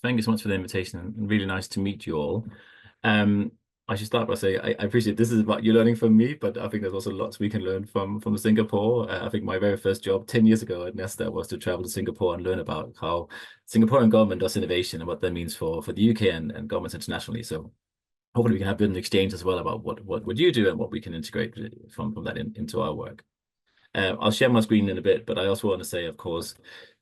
Thank you so much for the invitation and really nice to meet you all. Um, I should start by saying I appreciate this is what you're learning from me, but I think there's also lots we can learn from Singapore. I think my very first job 10 years ago at Nesta was to travel to Singapore and learn about how Singaporean government does innovation and what that means for the UK and governments internationally. So hopefully we can have a bit of an exchange as well about what would you do and what we can integrate from that into our work. I'll share my screen in a bit, but I also want to say, of course,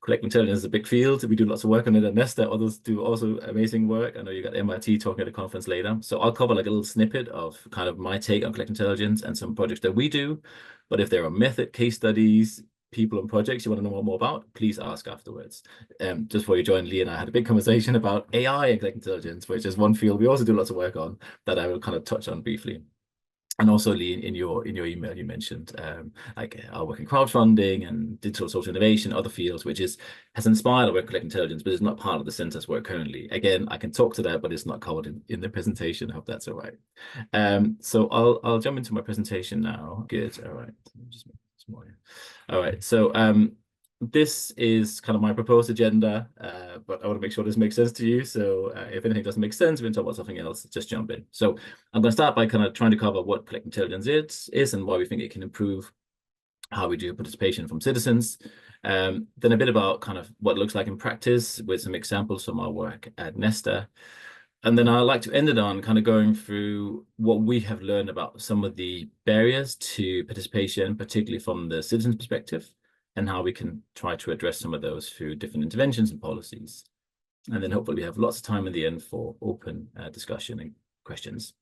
collective intelligence is a big field. We do lots of work on it at Nesta. Others do also amazing work. I know you got MIT talking at a conference later. So I'll cover like a little snippet of kind of my take on collective intelligence and some projects that we do. But if there are method, case studies, people and projects you want to know more about, please ask afterwards. Just before you join, Lee and I had a big conversation about AI and collective intelligence, which is one field we also do lots of work on that I will kind of touch on briefly. And also, Lee, in your email, you mentioned like our work in crowdfunding and digital social innovation, other fields, which has inspired our work collecting intelligence, but is not part of the center's work currently. Again, I can talk to that, but it's not covered in the presentation. I hope that's all right. So I'll jump into my presentation now. Good. All right. Just make this more. All right. So this is kind of my proposed agenda, but I want to make sure this makes sense to you. So if anything doesn't make sense, we can talk about something else, just jump in. So I'm going to start by kind of trying to cover what collective intelligence is and why we think it can improve how we do participation from citizens. Then a bit about kind of what it looks like in practice with some examples from our work at Nesta. And then I'd like to end it on kind of going through what we have learned about some of the barriers to participation, particularly from the citizen's perspective, and how we can try to address some of those through different interventions and policies. And then hopefully we have lots of time in the end for open discussion and questions.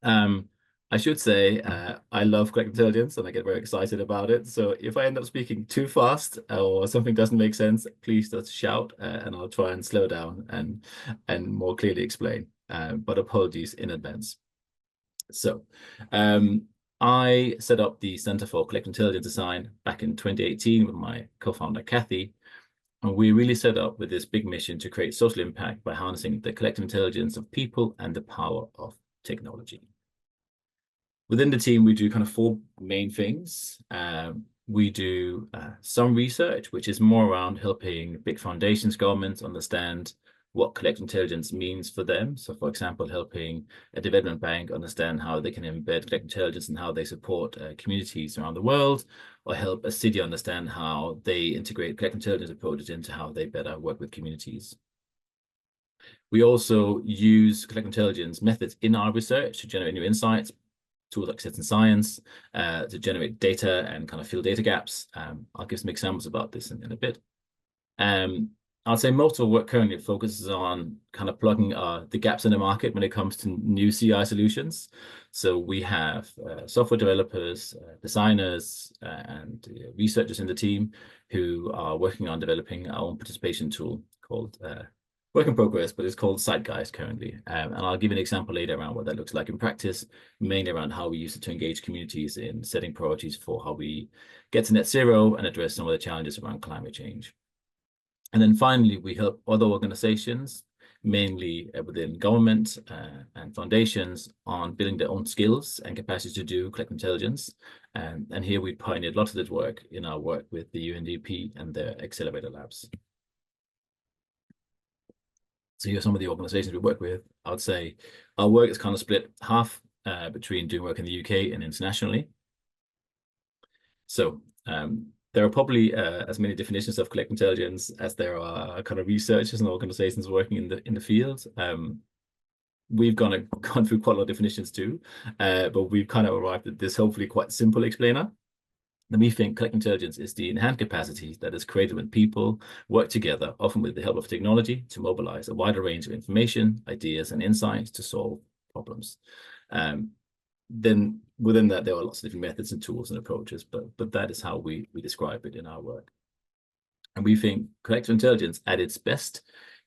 I should say I love collective intelligence and I get very excited about it. So if I end up speaking too fast or something doesn't make sense, please just shout and I'll try and slow down and more clearly explain. But apologies in advance. So I set up the Center for Collective Intelligence Design back in 2018 with my co-founder, Kathy. And we really set up with this big mission to create social impact by harnessing the collective intelligence of people and the power of technology. Within the team, we do kind of four main things. We do some research, which is more around helping big foundations, governments understand what collective intelligence means for them. So, for example, helping a development bank understand how they can embed collective intelligence and how they support communities around the world, or help a city understand how they integrate collective intelligence approaches into how they better work with communities. We also use collective intelligence methods in our research to generate new insights, tools like citizen science, to generate data and kind of fill data gaps. I'll give some examples about this in a bit. I'd say most of our work currently focuses on kind of plugging the gaps in the market when it comes to new CI solutions. So we have software developers, designers, and researchers in the team who are working on developing our own participation tool called work in progress, but it's called Zeitgeist currently. And I'll give you an example later around what that looks like in practice, mainly around how we use it to engage communities in setting priorities for how we get to net zero and address some of the challenges around climate change. And then finally, we help other organizations, mainly within government and foundations, on building their own skills and capacity to do collective intelligence. And here we pioneered lots of this work in our work with the UNDP and their accelerator labs. So here are some of the organizations we work with. I would say our work is kind of split half between doing work in the UK and internationally. So there are probably as many definitions of collective intelligence as there are kind of researchers and organizations working in the field. We've gone through quite a lot of definitions too, but we've kind of arrived at this hopefully quite simple explainer. Then we think collective intelligence is the enhanced capacity that is created when people work together, often with the help of technology, to mobilize a wider range of information, ideas, and insights to solve problems. Then within that, there are lots of different methods and tools and approaches, but that is how we describe it in our work. And we think collective intelligence at its best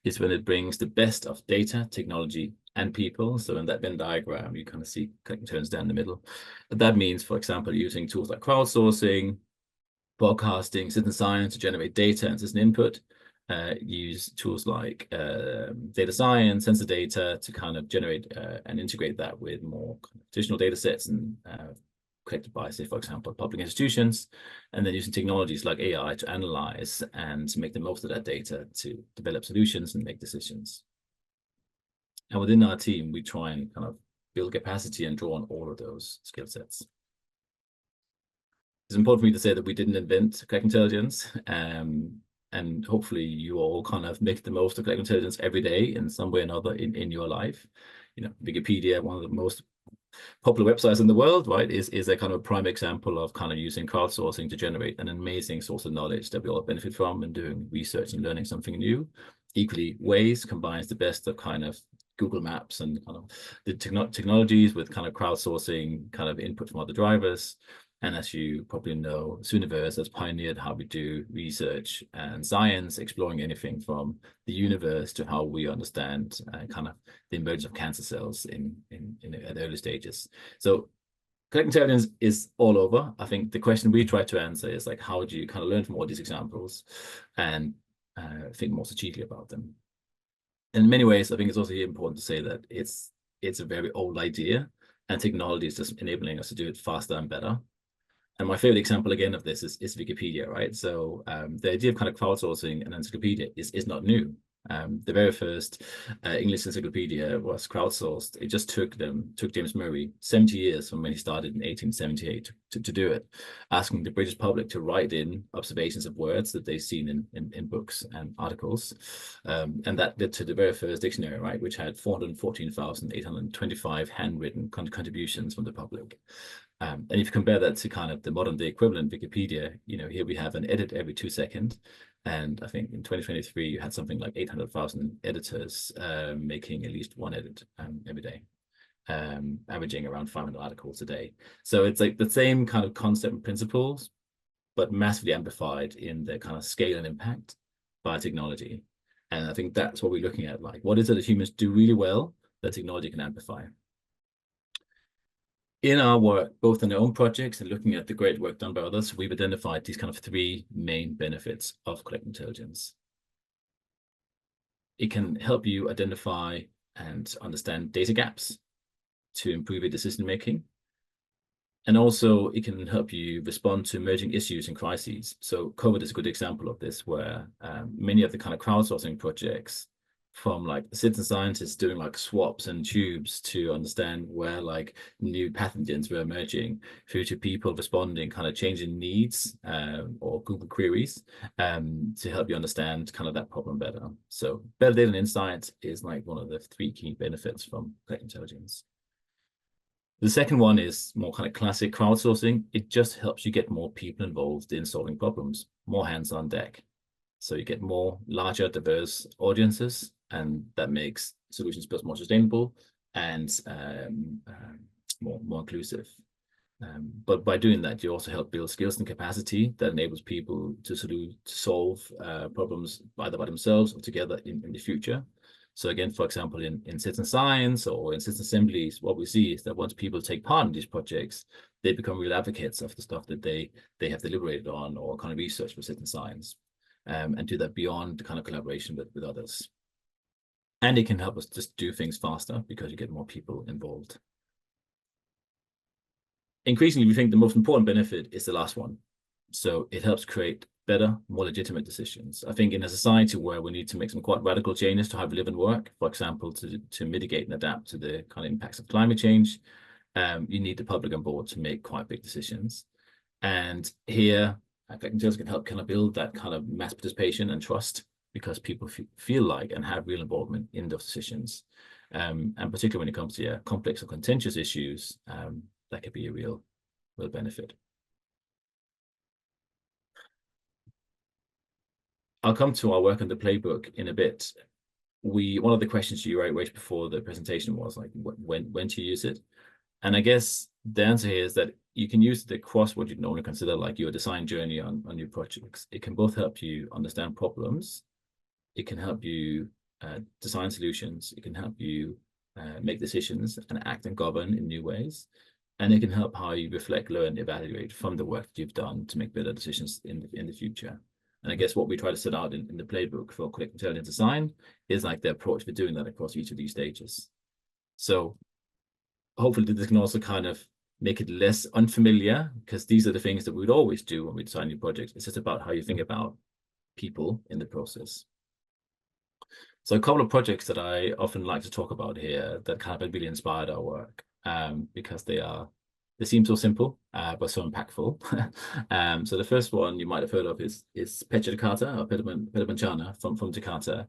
is when it brings the best of data, technology, and people. So in that Venn diagram, you kind of see collective intelligence down the middle. But that means, for example, using tools like crowdsourcing, forecasting, citizen science to generate data and citizen input, use tools like data science, sensor data to kind of generate and integrate that with more traditional data sets and collected by, say, for example, public institutions, and then using technologies like AI to analyze and make the most of that data to develop solutions and make decisions. And within our team, we try and kind of build capacity and draw on all of those skill sets. It's important for me to say that we didn't invent collective intelligence, and hopefully you all kind of make the most of collective intelligence every day in some way or another in your life. Wikipedia, one of the most popular websites in the world, right, is a kind of prime example of kind of using crowdsourcing to generate an amazing source of knowledge that we all benefit from and doing research and learning something new. Equally, Waze combines the best of kind of Google Maps and kind of the technologies with kind of crowdsourcing kind of input from other drivers. And as you probably know, Universe has pioneered how we do research and science, exploring anything from the universe to how we understand kind of the emergence of cancer cells at early stages. So collective intelligence is all over. I think the question we try to answer is like, how do you kind of learn from all these examples and think more strategically about them? In many ways, I think it's also important to say that it's a very old idea, and technology is just enabling us to do it faster and better. And my favorite example again of this is Wikipedia, right? So the idea of kind of crowdsourcing an encyclopedia is not new. The very first English encyclopedia was crowdsourced. It just took James Murray 70 years from when he started in 1878 to do it, asking the British public to write in observations of words that they've seen in books and articles. And that led to the very first dictionary, right, which had 414,825 handwritten contributions from the public. And if you compare that to kind of the modern day equivalent, Wikipedia, here we have an edit every 2 seconds. And I think in 2023, you had something like 800,000 editors making at least one edit every day, averaging around 500 articles a day. So it's like the same kind of concept and principles, but massively amplified in the kind of scale and impact by technology. And I think that's what we're looking at. Like, what is it that humans do really well that technology can amplify? In our work, both in our own projects and looking at the great work done by others, we've identified these kind of 3 main benefits of collective intelligence. It can help you identify and understand data gaps to improve your decision making. And also it can help you respond to emerging issues and crises. So COVID is a good example of this, where many of the kind of crowdsourcing projects, from like citizen scientists doing like swaps and tubes to understand where like new pathogens were emerging, through to people responding kind of changing needs or Google queries to help you understand kind of that problem better. So better data and insight is like one of the 3 key benefits from collective intelligence. The second one is more kind of classic crowdsourcing. It just helps you get more people involved in solving problems, more hands on deck. So you get more larger, diverse audiences, and that makes solutions both more sustainable and more inclusive. But by doing that, you also help build skills and capacity that enables people to solve problems either by themselves or together in the future. So again, for example, in citizen science or in citizen assemblies, what we see is that once people take part in these projects, they become real advocates of the stuff that they have deliberated on or kind of research for citizen science. And do that beyond the kind of collaboration with others. And it can help us just do things faster because you get more people involved. Increasingly, we think the most important benefit is the last one. So it helps create better, more legitimate decisions. I think in a society where we need to make some quite radical changes to how we live and work, for example, to mitigate and adapt to the kind of impacts of climate change, you need the public on board to make quite big decisions. And here, collective intelligence can help kind of build that kind of mass participation and trust, because people feel like and have real involvement in those decisions. And particularly when it comes to complex or contentious issues, that could be a real benefit. I'll come to our work on the playbook in a bit. One of the questions you wrote right before the presentation was like, when to use it? And I guess the answer here is that you can use it across what you'd normally consider like your design journey on new projects. It can both help you understand problems. It can help you design solutions. It can help you make decisions and act and govern in new ways. And it can help how you reflect, learn, evaluate from the work that you've done to make better decisions in the future. And I guess what we try to set out in the playbook for collective intelligence design is like the approach for doing that across each of these stages. So hopefully this can also kind of make it less unfamiliar, because these are the things that we would always do when we design new projects. It's just about how you think about people in the process. So a couple of projects that I often like to talk about here that kind of really inspired our work, because they seem so simple, but so impactful. So the first one you might have heard of is Pecha Jakarta, or Pedapancana from Jakarta,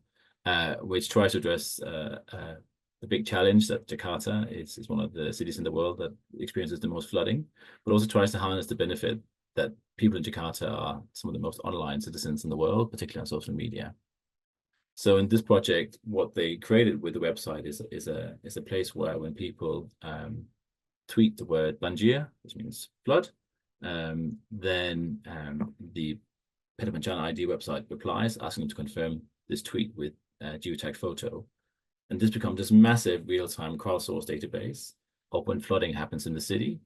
which tries to address the big challenge that Jakarta is one of the cities in the world that experiences the most flooding, but also tries to harness the benefit that people in Jakarta are some of the most online citizens in the world, particularly on social media. So in this project, what they created with the website is a place where when people tweet the word banjir, which means flood, then the Pedapancana ID website replies asking them to confirm this tweet with a geotagged photo. And this becomes this massive real-time crowdsourced database of when flooding happens in the city,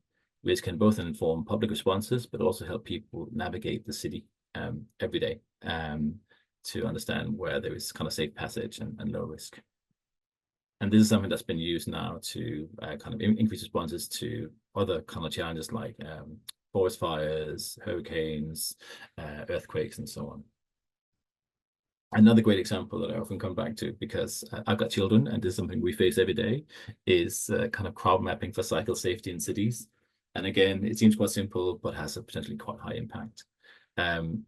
which can both inform public responses, but also help people navigate the city every day to understand where there is kind of safe passage and low risk. And this is something that's been used now to kind of increase responses to other kind of challenges like forest fires, hurricanes, earthquakes, and so on. Another great example that I often come back to, because I've got children and this is something we face every day, is kind of crowd mapping for cycle safety in cities. And again, it seems quite simple, but has a potentially quite high impact.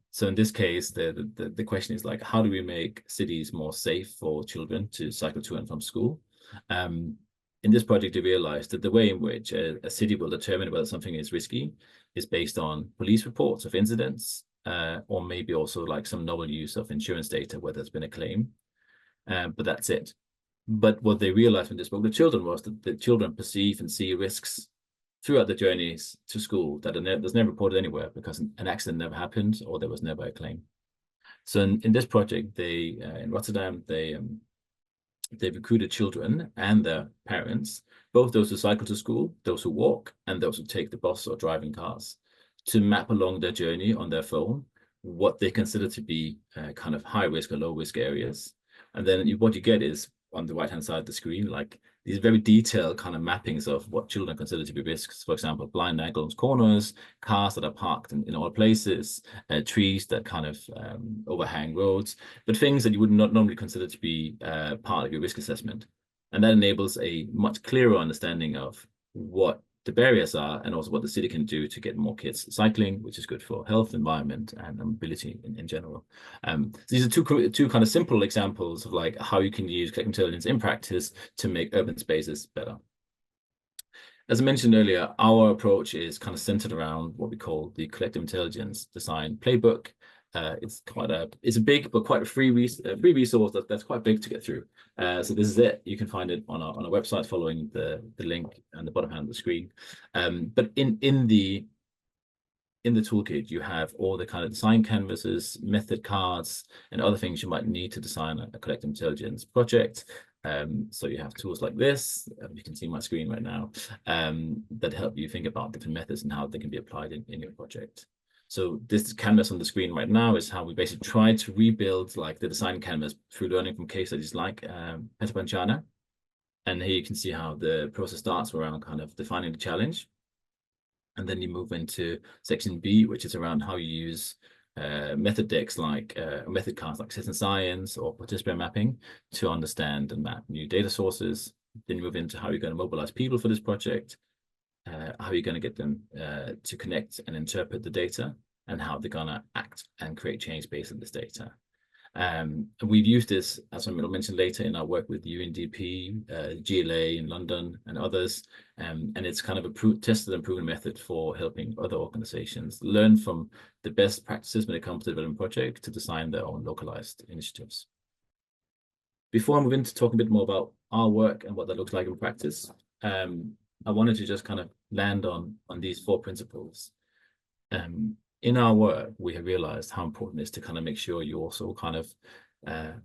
So in this case, the question is like, how do we make cities more safe for children to cycle to and from school? In this project, we realized that the way in which a city will determine whether something is risky is based on police reports of incidents, or maybe also like some novel use of insurance data where there's been a claim, but that's it. But what they realized when they spoke to children was that the children perceive and see risks throughout the journeys to school that there's never reported anywhere because an accident never happened or there was never a claim. So in this project, they in Rotterdam, they recruited children and their parents, both those who cycle to school, those who walk, and those who take the bus or driving cars, to map along their journey on their phone what they consider to be kind of high risk or low risk areas. And then what you get is on the right hand side of the screen, like these very detailed kind of mappings of what children consider to be risks. For example, blind angles, corners, cars that are parked in all places, trees that kind of overhang roads, but things that you would not normally consider to be part of your risk assessment. And that enables a much clearer understanding of what the barriers are and also what the city can do to get more kids cycling, which is good for health, environment, and mobility in general. So these are two kind of simple examples of like how you can use collective intelligence in practice to make urban spaces better. As I mentioned earlier, our approach is kind of centered around what we call the collective intelligence design playbook. It's a big but quite a free resource that's quite big to get through. So this is it. You can find it on our website following the link on the bottom hand of the screen. But in the toolkit, you have all the kind of design canvases, method cards, and other things you might need to design a collective intelligence project. So you have tools like this, you can see my screen right now, that help you think about different methods and how they can be applied in your project. So this canvas on the screen right now is how we basically try to rebuild like the design canvas through learning from case studies like Pedapancana. And here you can see how the process starts around kind of defining the challenge. And then you move into section B, which is around how you use method decks like method cards like citizen science or participant mapping to understand and map new data sources. Then you move into how you're going to mobilize people for this project, how you're going to get them to connect and interpret the data, and how they're going to act and create change based on this data. And we've used this, as I will mention later, in our work with UNDP, GLA in London, and others. And it's kind of a tested and proven method for helping other organizations learn from the best practices when it comes to developing projects to design their own localized initiatives. Before I move into talking a bit more about our work and what that looks like in practice, I wanted to just kind of land on these 4 principles. In our work, we have realized how important it is to kind of make sure you also kind of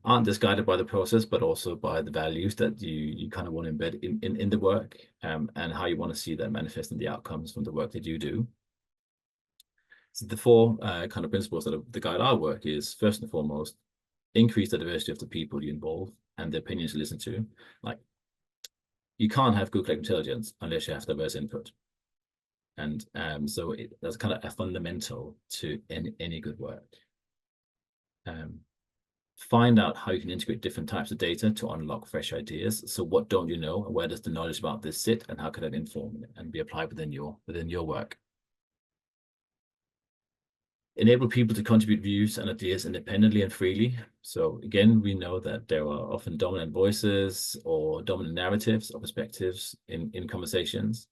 aren't just guided by the process, but also by the values that you kind of want to embed in the work, and how you want to see that manifest in the outcomes from the work that you do. So the 4 kind of principles that guide our work is, first and foremost, increase the diversity of the people you involve and the opinions you listen to. Like, you can't have good collective intelligence unless you have diverse input. And so that's kind of a fundamental to any good work. Find out how you can integrate different types of data to unlock fresh ideas. So what don't you know, and where does the knowledge about this sit, and how can it inform and be applied within your work? Enable people to contribute views and ideas independently and freely. So again, we know that there are often dominant voices or dominant narratives or perspectives in conversations.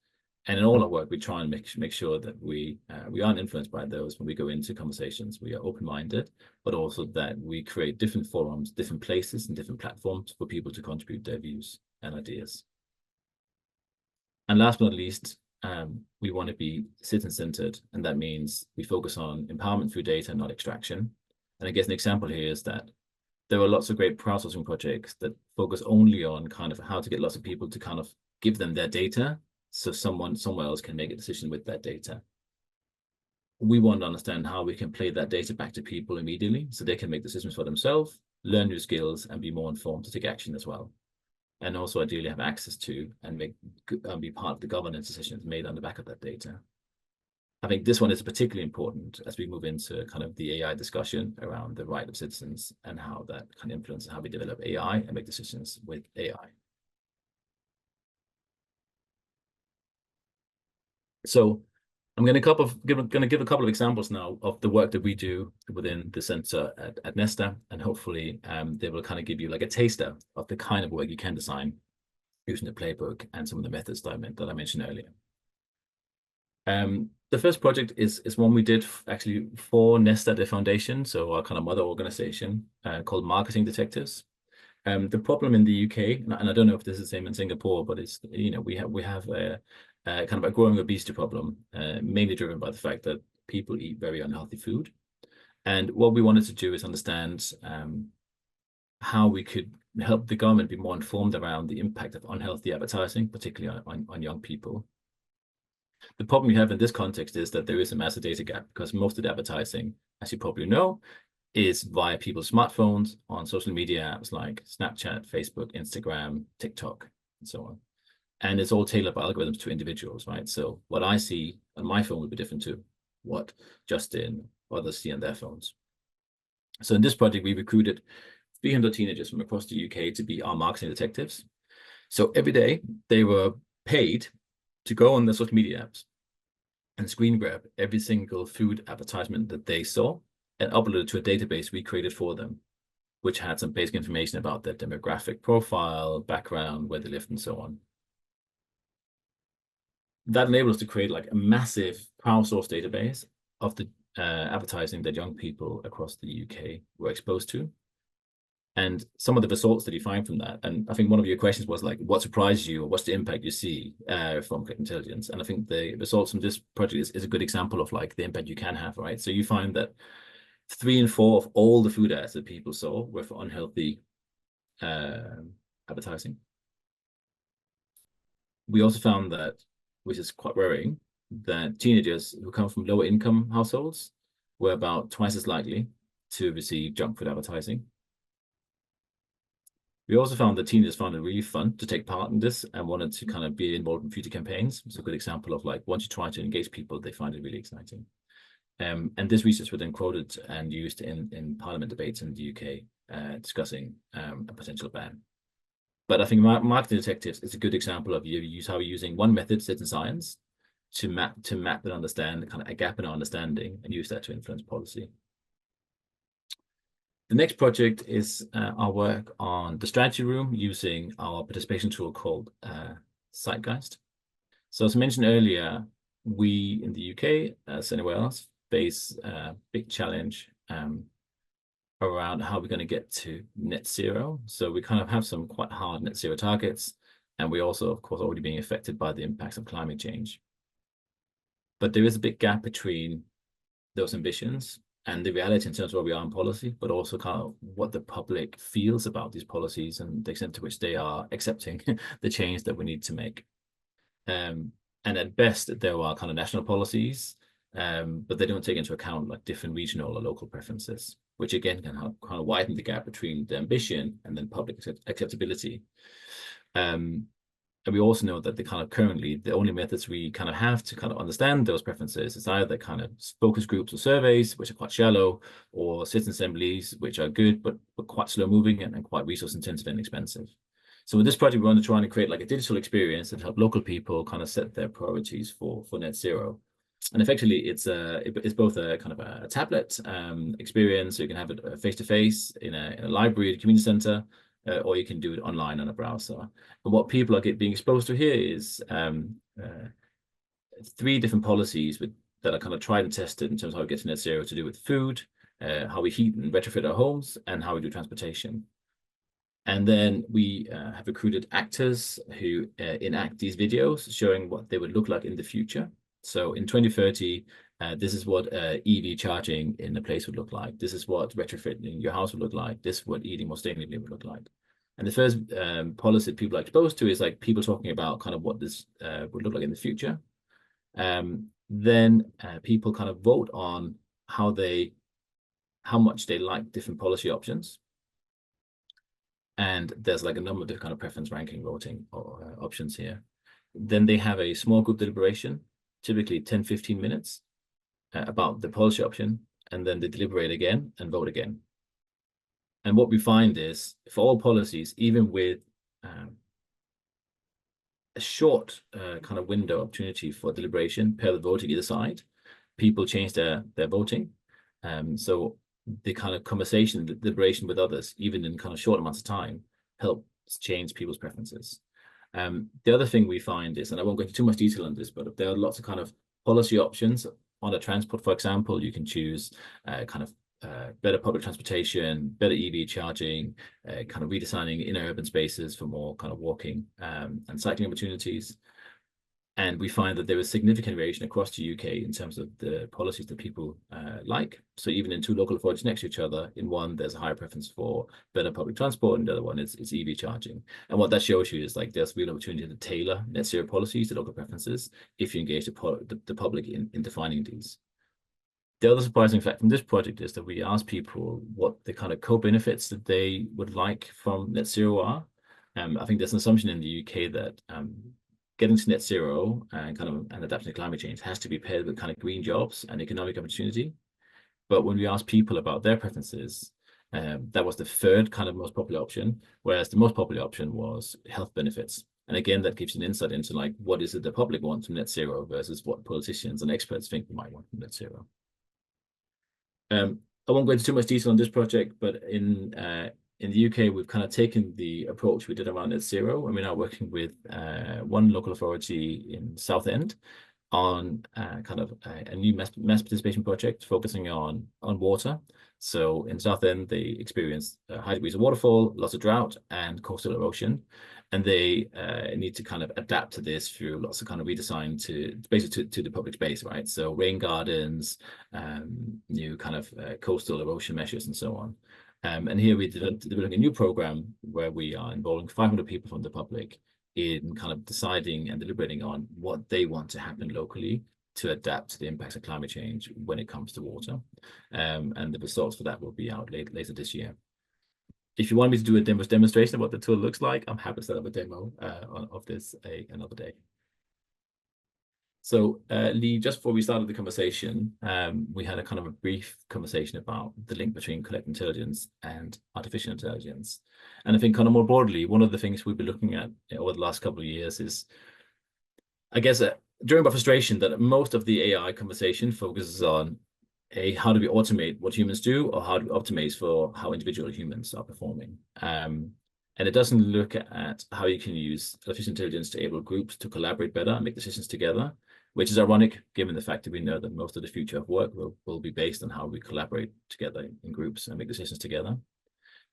And in all our work, we try and make sure that we aren't influenced by those when we go into conversations. We are open-minded, but also that we create different forums, different places, and different platforms for people to contribute their views and ideas. And last but not least, we want to be citizen-centered, and that means we focus on empowerment through data, not extraction. And I guess an example here is that there are lots of great crowdsourcing projects that focus only on kind of how to get lots of people to kind of give them their data so someone somewhere else can make a decision with that data. We want to understand how we can play that data back to people immediately so they can make decisions for themselves, learn new skills, and be more informed to take action as well. And also ideally have access to and be part of the governance decisions made on the back of that data. I think this one is particularly important as we move into kind of the AI discussion around the right of citizens and how that can influence how we develop AI and make decisions with AI. So I'm going to give a couple of examples now of the work that we do within the center at Nesta, and hopefully they will kind of give you like a taster of the kind of work you can design using the playbook and some of the methods that I mentioned earlier. The first project is one we did actually for Nesta, the foundation, so our kind of mother organization called Marketing Detectives. The problem in the UK, and I don't know if this is the same in Singapore, but it's, you know, we have a kind of a growing obesity problem, mainly driven by the fact that people eat very unhealthy food. And what we wanted to do is understand how we could help the government be more informed around the impact of unhealthy advertising, particularly on young people. The problem we have in this context is that there is a massive data gap because most of the advertising, as you probably know, is via people's smartphones on social media apps like Snapchat, Facebook, Instagram, TikTok, and so on. And it's all tailored by algorithms to individuals, right? So what I see on my phone will be different to what Justin or others see on their phones. So in this project, we recruited 300 teenagers from across the UK to be our marketing detectives. So every day they were paid to go on the social media apps and screen grab every single food advertisement that they saw and upload it to a database we created for them, which had some basic information about their demographic profile, background, where they lived, and so on. That enabled us to create like a massive crowdsourced database of the advertising that young people across the UK were exposed to. And some of the results that you find from that, and I think one of your questions was like, what surprised you, or what's the impact you see from Click Intelligence? And I think the results from this project is a good example of like the impact you can have, right? So you find that 3 in 4 of all the food ads that people saw were for unhealthy advertising. We also found that, which is quite worrying, that teenagers who come from lower income households were about twice as likely to receive junk food advertising. We also found that teenagers found it really fun to take part in this and wanted to kind of be involved in future campaigns. It's a good example of like, once you try to engage people, they find it really exciting. And this research was then quoted and used in Parliament debates in the UK discussing a potential ban. But I think marketing detectives is a good example of how using one method, citizen science, to map and understand kind of a gap in our understanding and use that to influence policy. The next project is our work on the strategy room using our participation tool called Zeitgeist. So as I mentioned earlier, we in the UK, as anywhere else, face a big challenge around how we're going to get to net zero. So we kind of have some quite hard net zero targets, and we also, of course, already being affected by the impacts of climate change. But there is a big gap between those ambitions and the reality in terms of where we are in policy, but also kind of what the public feels about these policies and the extent to which they are accepting the change that we need to make. And at best, there are kind of national policies, but they don't take into account like different regional or local preferences, which again can help kind of widen the gap between the ambition and then public acceptability. And we also know that the kind of currently the only methods we kind of have to kind of understand those preferences is either kind of focus groups or surveys, which are quite shallow, or citizen assemblies, which are good, but quite slow moving and quite resource intensive and expensive. So with this project, we want to try and create like a digital experience that help local people kind of set their priorities for net zero. And effectively, it's both a kind of a tablet experience, so you can have it face to face in a library, a community center, or you can do it online on a browser. And what people are being exposed to here is 3 different policies that are kind of tried and tested in terms of how we get to net zero, to do with food, how we heat and retrofit our homes, and how we do transportation. And then we have recruited actors who enact these videos showing what they would look like in the future. So in 2030, this is what EV charging in a place would look like. This is what retrofitting your house would look like. This is what eating more sustainably would look like. And the first policy that people are exposed to is like people talking about kind of what this would look like in the future. Then people kind of vote on how much they like different policy options. And there's like a number of different kind of preference ranking voting options here. Then they have a small group deliberation, typically 10, 15 minutes about the policy option, and then they deliberate again and vote again. And what we find is for all policies, even with a short kind of window opportunity for deliberation per the voting either side, people change their voting. So the kind of conversation, the deliberation with others, even in kind of short amounts of time, helps change people's preferences. The other thing we find is, and I won't go into too much detail on this, but there are lots of kind of policy options on a transport. For example, you can choose kind of better public transportation, better EV charging, kind of redesigning inner urban spaces for more kind of walking and cycling opportunities. And we find that there is significant variation across the UK in terms of the policies that people like. So even in 2 local authorities next to each other, in one, there's a higher preference for better public transport, and the other one is EV charging. And what that shows you is like there's real opportunity to tailor net zero policies to local preferences if you engage the public in defining these. The other surprising fact from this project is that we asked people what the kind of co-benefits that they would like from net zero are. I think there's an assumption in the UK that getting to net zero and adapting to climate change has to be paired with kind of green jobs and economic opportunity. But when we asked people about their preferences, that was the 3rd kind of most popular option, whereas the most popular option was health benefits. And again, that gives you an insight into like what is it the public wants from net zero versus what politicians and experts think we might want from net zero. I won't go into too much detail on this project, but in the UK, we've kind of taken the approach we did around net zero, and we're now working with one local authority in Southend on kind of a new mass participation project focusing on water. So in Southend, they experience high degrees of waterfall, lots of drought, and coastal erosion. And they need to kind of adapt to this through lots of kind of redesign to basically to the public space, right? So rain gardens, new kind of coastal erosion measures, and so on. And here we're developing a new program where we are involving 500 people from the public in kind of deciding and deliberating on what they want to happen locally to adapt to the impacts of climate change when it comes to water. And the results for that will be out later this year. If you want me to do a demonstration of what the tool looks like, I'm happy to set up a demo of this another day. So Lee, just before we started the conversation, we had a kind of a brief conversation about the link between collective intelligence and artificial intelligence. And I think kind of more broadly, one of the things we've been looking at over the last couple of years is, I guess, during my frustration that most of the AI conversation focuses on how do we automate what humans do, or how do we optimize for how individual humans are performing. And it doesn't look at how you can use artificial intelligence to enable groups to collaborate better and make decisions together, which is ironic given the fact that we know that most of the future of work will be based on how we collaborate together in groups and make decisions together.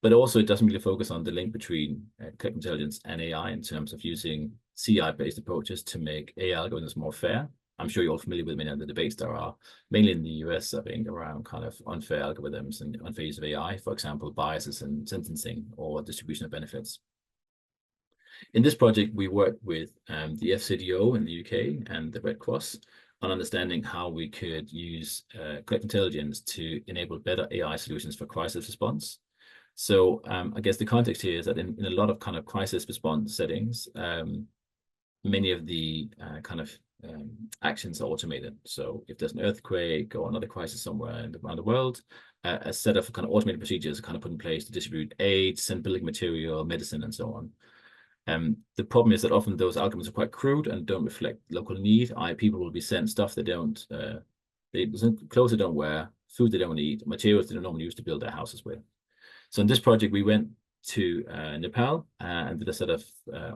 But also it doesn't really focus on the link between collective intelligence and AI in terms of using CI-based approaches to make AI algorithms more fair. I'm sure you're all familiar with many of the debates there are, mainly in the US, I think, around kind of unfair algorithms and unfair use of AI, for example, biases in sentencing or distribution of benefits. In this project, we work with the FCDO in the UK and the Red Cross on understanding how we could use collective intelligence to enable better AI solutions for crisis response. So I guess the context here is that in a lot of kind of crisis response settings, many of the actions are automated. So if there's an earthquake or another crisis somewhere around the world, a set of kind of automated procedures are kind of put in place to distribute aid, send building material, medicine, and so on. The problem is that often those algorithms are quite crude and don't reflect local need. People will be sent stuff they don't, clothes they don't wear, food they don't eat, materials they don't normally use to build their houses with. So in this project, we went to Nepal and did a set of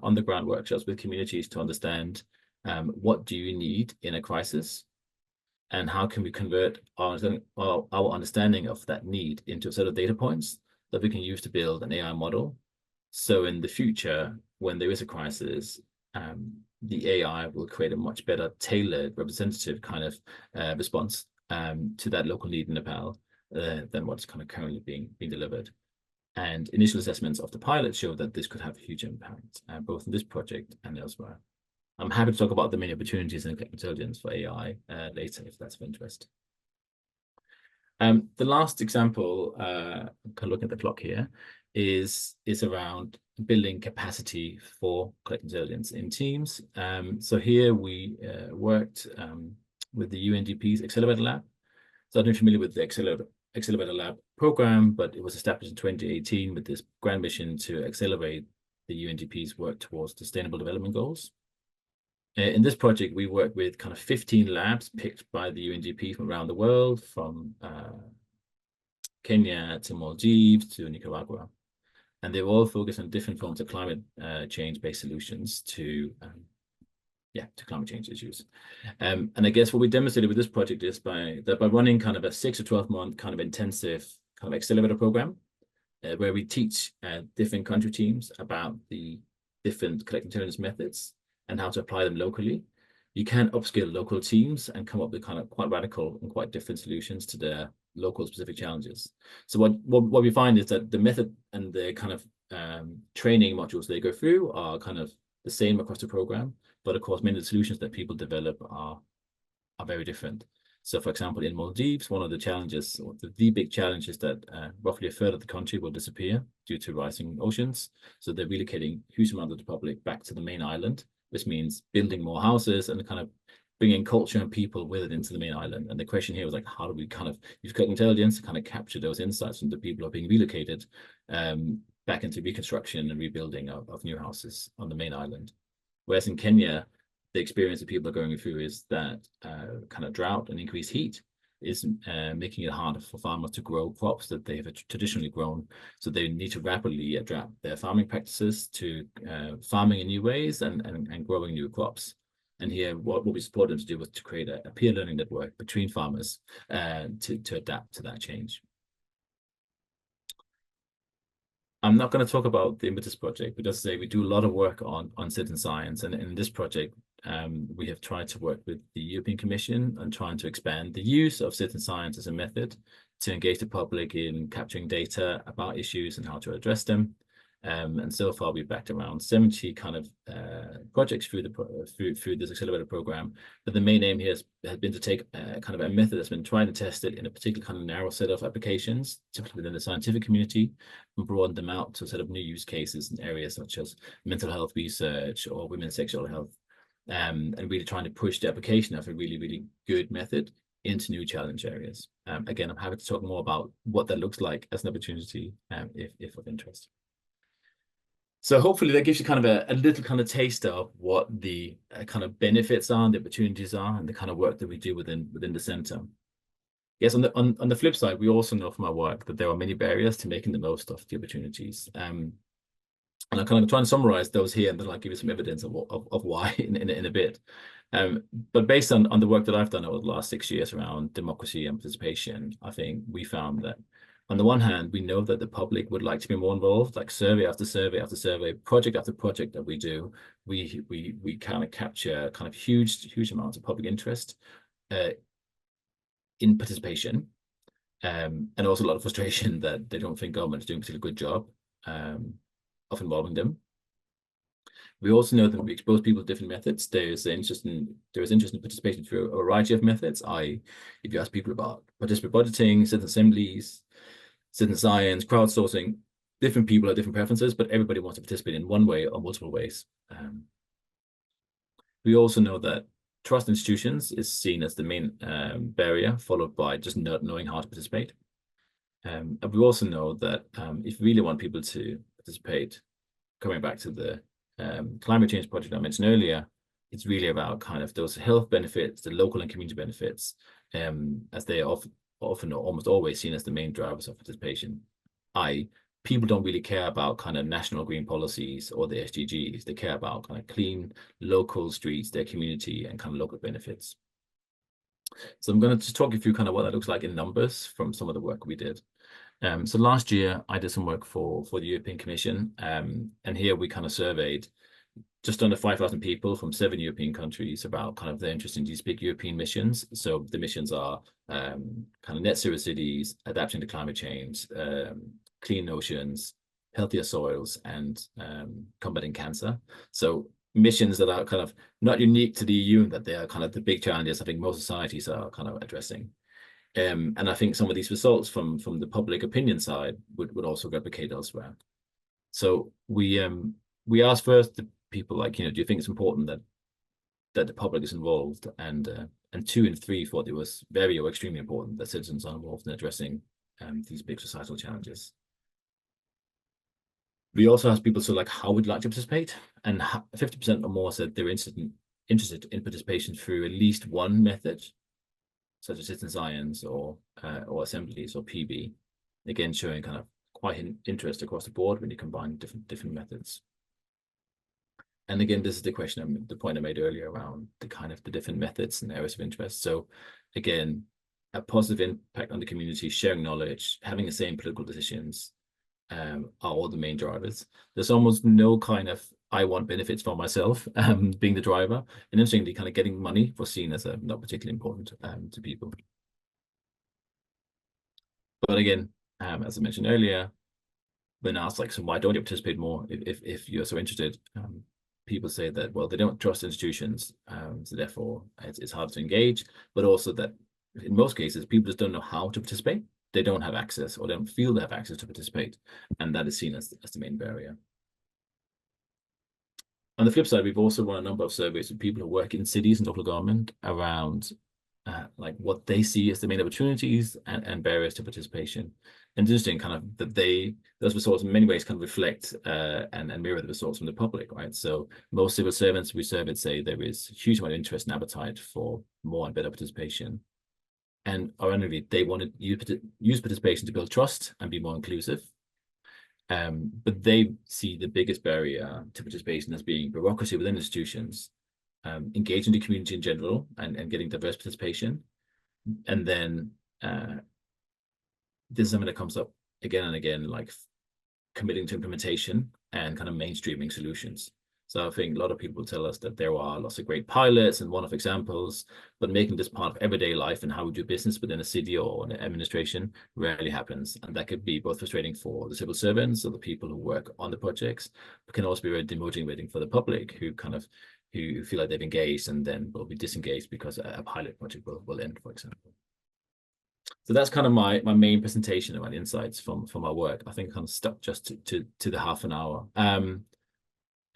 on-the-ground workshops with communities to understand what do you need in a crisis, and how can we convert our understanding of that need into a set of data points that we can use to build an AI model. So in the future, when there is a crisis, the AI will create a much better tailored, representative kind of response to that local need in Nepal than what's kind of currently being delivered. And initial assessments of the pilot show that this could have a huge impact, both in this project and elsewhere. I'm happy to talk about the many opportunities in intelligence for AI later, if that's of interest. The last example, kind of looking at the clock here, is around building capacity for collective intelligence in teams. So here we worked with the UNDP's Accelerator Lab. So I'm familiar with the Accelerator Lab program, but it was established in 2018 with this grand mission to accelerate the UNDP's work towards Sustainable Development Goals. In this project, we work with kind of 15 labs picked by the UNDP from around the world, from Kenya to Maldives to Nicaragua. And they all focus on different forms of climate change-based solutions to climate change issues. And I guess what we demonstrated with this project is by running kind of a 6 or 12-month kind of intensive kind of accelerator program, where we teach different country teams about the different collective intelligence methods and how to apply them locally. You can upskill local teams and come up with kind of quite radical and quite different solutions to their local specific challenges. So what we find is that the method and the kind of training modules they go through are kind of the same across the program, but of course many of the solutions that people develop are very different. So for example, in Maldives, one of the challenges, or the big challenge, is that roughly a third of the country will disappear due to rising oceans. So they're relocating huge amounts of the public back to the main island, which means building more houses and kind of bringing culture and people with it into the main island. And the question here was like, how do we kind of use collective intelligence to kind of capture those insights from the people who are being relocated back into reconstruction and rebuilding of new houses on the main island. Whereas in Kenya, the experience that people are going through is that kind of drought and increased heat is making it harder for farmers to grow crops that they have traditionally grown. So they need to rapidly adapt their farming practices to farming in new ways and growing new crops. And here, what we support them to do was to create a peer learning network between farmers to adapt to that change. I'm not going to talk about the Impetus project, but just say we do a lot of work on citizen science. And in this project, we have tried to work with the European Commission and trying to expand the use of citizen science as a method to engage the public in capturing data about issues and how to address them. And so far, we've backed around 70 kind of projects through this accelerator program. But the main aim here has been to take kind of a method that's been tried and tested in a particular kind of narrow set of applications, typically within the scientific community, and broaden them out to a set of new use cases in areas such as mental health research or women's sexual health, and really trying to push the application of a really, really good method into new challenge areas. Again, I'm happy to talk more about what that looks like as an opportunity if of interest. So hopefully that gives you kind of a little kind of taste of what the kind of benefits are, the opportunities are, and the kind of work that we do within the center. Yes, on the flip side, we also know from our work that there are many barriers to making the most of the opportunities. And I'm kind of trying to summarize those here, and then I'll give you some evidence of why in a bit. But based on the work that I've done over the last 6 years around democracy and participation, I think we found that on the one hand, we know that the public would like to be more involved, like survey after survey after survey, project after project that we do. We kind of capture kind of huge amounts of public interest in participation, and also a lot of frustration that they don't think government is doing a particularly good job of involving them. We also know that we expose people to different methods. There is interest in participation through a variety of methods. If you ask people about participatory budgeting, citizen assemblies, citizen science, crowdsourcing, different people have different preferences, but everybody wants to participate in one way or multiple ways. We also know that trust in institutions is seen as the main barrier, followed by just not knowing how to participate. And we also know that if we really want people to participate, coming back to the climate change project I mentioned earlier, it's really about kind of those health benefits, the local and community benefits, as they are often or almost always seen as the main drivers of participation. People don't really care about kind of national green policies or the SDGs. They care about kind of clean local streets, their community, and kind of local benefits. So I'm going to just talk you through kind of what that looks like in numbers from some of the work we did. So last year I did some work for the European Commission, and here we kind of surveyed just under 5,000 people from 7 European countries about kind of their interest in these big European missions. So the missions are kind of net zero cities, adapting to climate change, clean oceans, healthier soils, and combating cancer. So missions that are kind of not unique to the EU, and that they are kind of the big challenges I think most societies are kind of addressing. And I think some of these results from the public opinion side would also replicate elsewhere. So we asked first the people, like, do you think it's important that the public is involved? And 2 in 3 thought it was very or extremely important that citizens are involved in addressing these big societal challenges. We also asked people, so like, how would you like to participate? And 50% or more said they're interested in participation through at least one method, such as citizen science or assemblies or PB. Again, showing kind of quite an interest across the board when you combine different methods. And again, this is the point I made earlier around the different methods and areas of interest. So again, a positive impact on the community, sharing knowledge, having the same political decisions are all the main drivers. There's almost no kind of I want benefits for myself being the driver. And interestingly, kind of getting money was seen as not particularly important to people. But again, as I mentioned earlier, when asked like, so why don't you participate more if you're so interested? People say that, well, they don't trust institutions, so therefore it's hard to engage, but also that in most cases, people just don't know how to participate. They don't have access, or they don't feel they have access to participate, and that is seen as the main barrier. On the flip side, we've also run a number of surveys with people who work in cities and local government around like what they see as the main opportunities and barriers to participation. And it's interesting kind of that those results in many ways kind of reflect and mirror the results from the public, right? So most civil servants we surveyed say there is a huge amount of interest and appetite for more and better participation. And ironically, they want to use participation to build trust and be more inclusive. But they see the biggest barrier to participation as being bureaucracy within institutions, engaging the community in general and getting diverse participation. And then this is something that comes up again and again, like committing to implementation and kind of mainstreaming solutions. So I think a lot of people tell us that there are lots of great pilots and one-off examples, but making this part of everyday life and how we do business within a city or an administration rarely happens. And that could be both frustrating for the civil servants or the people who work on the projects, but can also be very demotivating for the public who feel like they've engaged and then will be disengaged because a pilot project will end, for example. So that's kind of my main presentation around insights from our work. I think I kind of stuck just to the half an hour.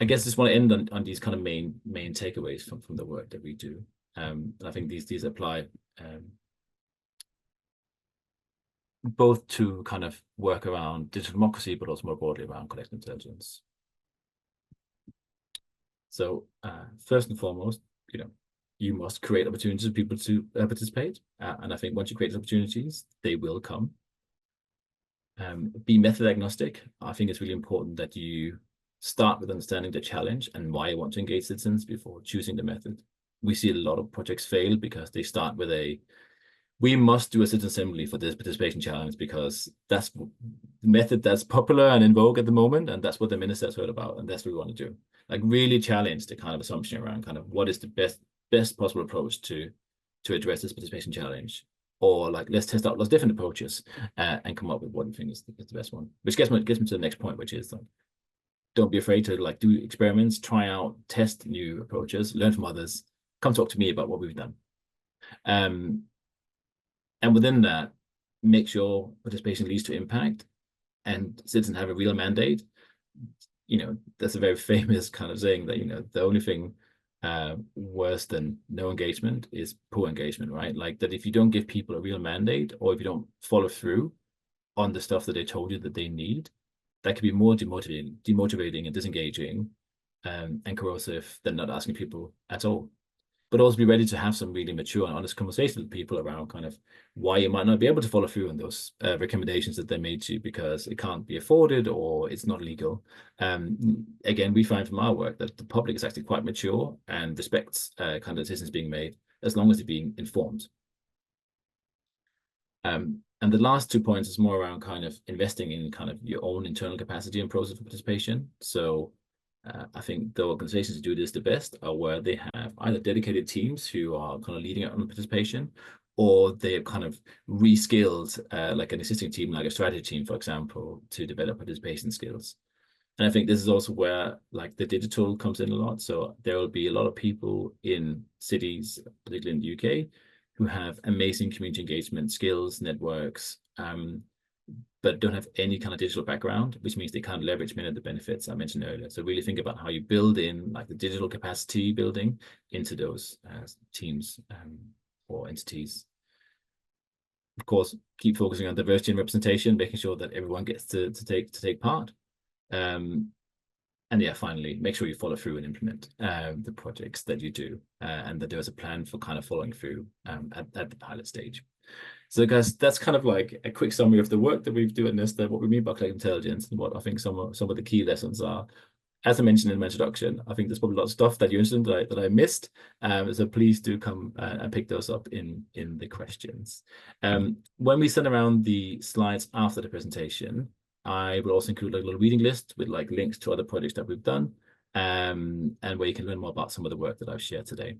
I guess I just want to end on these kind of main takeaways from the work that we do. And I think these apply both to kind of work around digital democracy, but also more broadly around collective intelligence. So first and foremost, you must create opportunities for people to participate. And I think once you create these opportunities, they will come. Be method agnostic. I think it's really important that you start with understanding the challenge and why you want to engage citizens before choosing the method. We see a lot of projects fail because they start with we must do a citizen assembly for this participation challenge because that's the method that's popular and in vogue at the moment, and that's what the minister's heard about, and that's what we want to do. Like really challenge the kind of assumption around kind of what is the best possible approach to address this participation challenge, or like let's test out lots of different approaches and come up with what we think is the best one. Which gets me to the next point, which is like, don't be afraid to like do experiments, try out, test new approaches, learn from others, come talk to me about what we've done. And within that, make sure participation leads to impact and citizens have a real mandate. That's a very famous kind of saying that, the only thing worse than no engagement is poor engagement, right? Like that if you don't give people a real mandate, or if you don't follow through on the stuff that they told you that they need, that could be more demotivating and disengaging, and corrosive than not asking people at all. But also be ready to have some really mature and honest conversations with people around kind of why you might not be able to follow through on those recommendations that they made to you because it can't be afforded or it's not legal. Again, we find from our work that the public is actually quite mature and respects kind of decisions being made as long as they're being informed. And the last 2 points is more around kind of investing in kind of your own internal capacity and process of participation. So I think the organizations who do this the best are where they have either dedicated teams who are kind of leading on participation, or they've kind of reskilled like an existing team, like a strategy team, for example, to develop participation skills. And I think this is also where like the digital comes in a lot. So there will be a lot of people in cities, particularly in the UK, who have amazing community engagement skills, networks, but don't have any kind of digital background, which means they can't leverage many of the benefits I mentioned earlier. So really think about how you build in like the digital capacity building into those teams or entities. Of course, keep focusing on diversity and representation, making sure that everyone gets to take part. And yeah, finally, make sure you follow through and implement the projects that you do, and that there's a plan for kind of following through at the pilot stage. So guys, that's kind of like a quick summary of the work that we do in this, what we mean by collective intelligence, and what I think some of the key lessons are. As I mentioned in my introduction, I think there's probably a lot of stuff that you're interested in that I missed. So please do come and pick those up in the questions. When we send around the slides after the presentation, I will also include like a little reading list with like links to other projects that we've done, and where you can learn more about some of the work that I've shared today.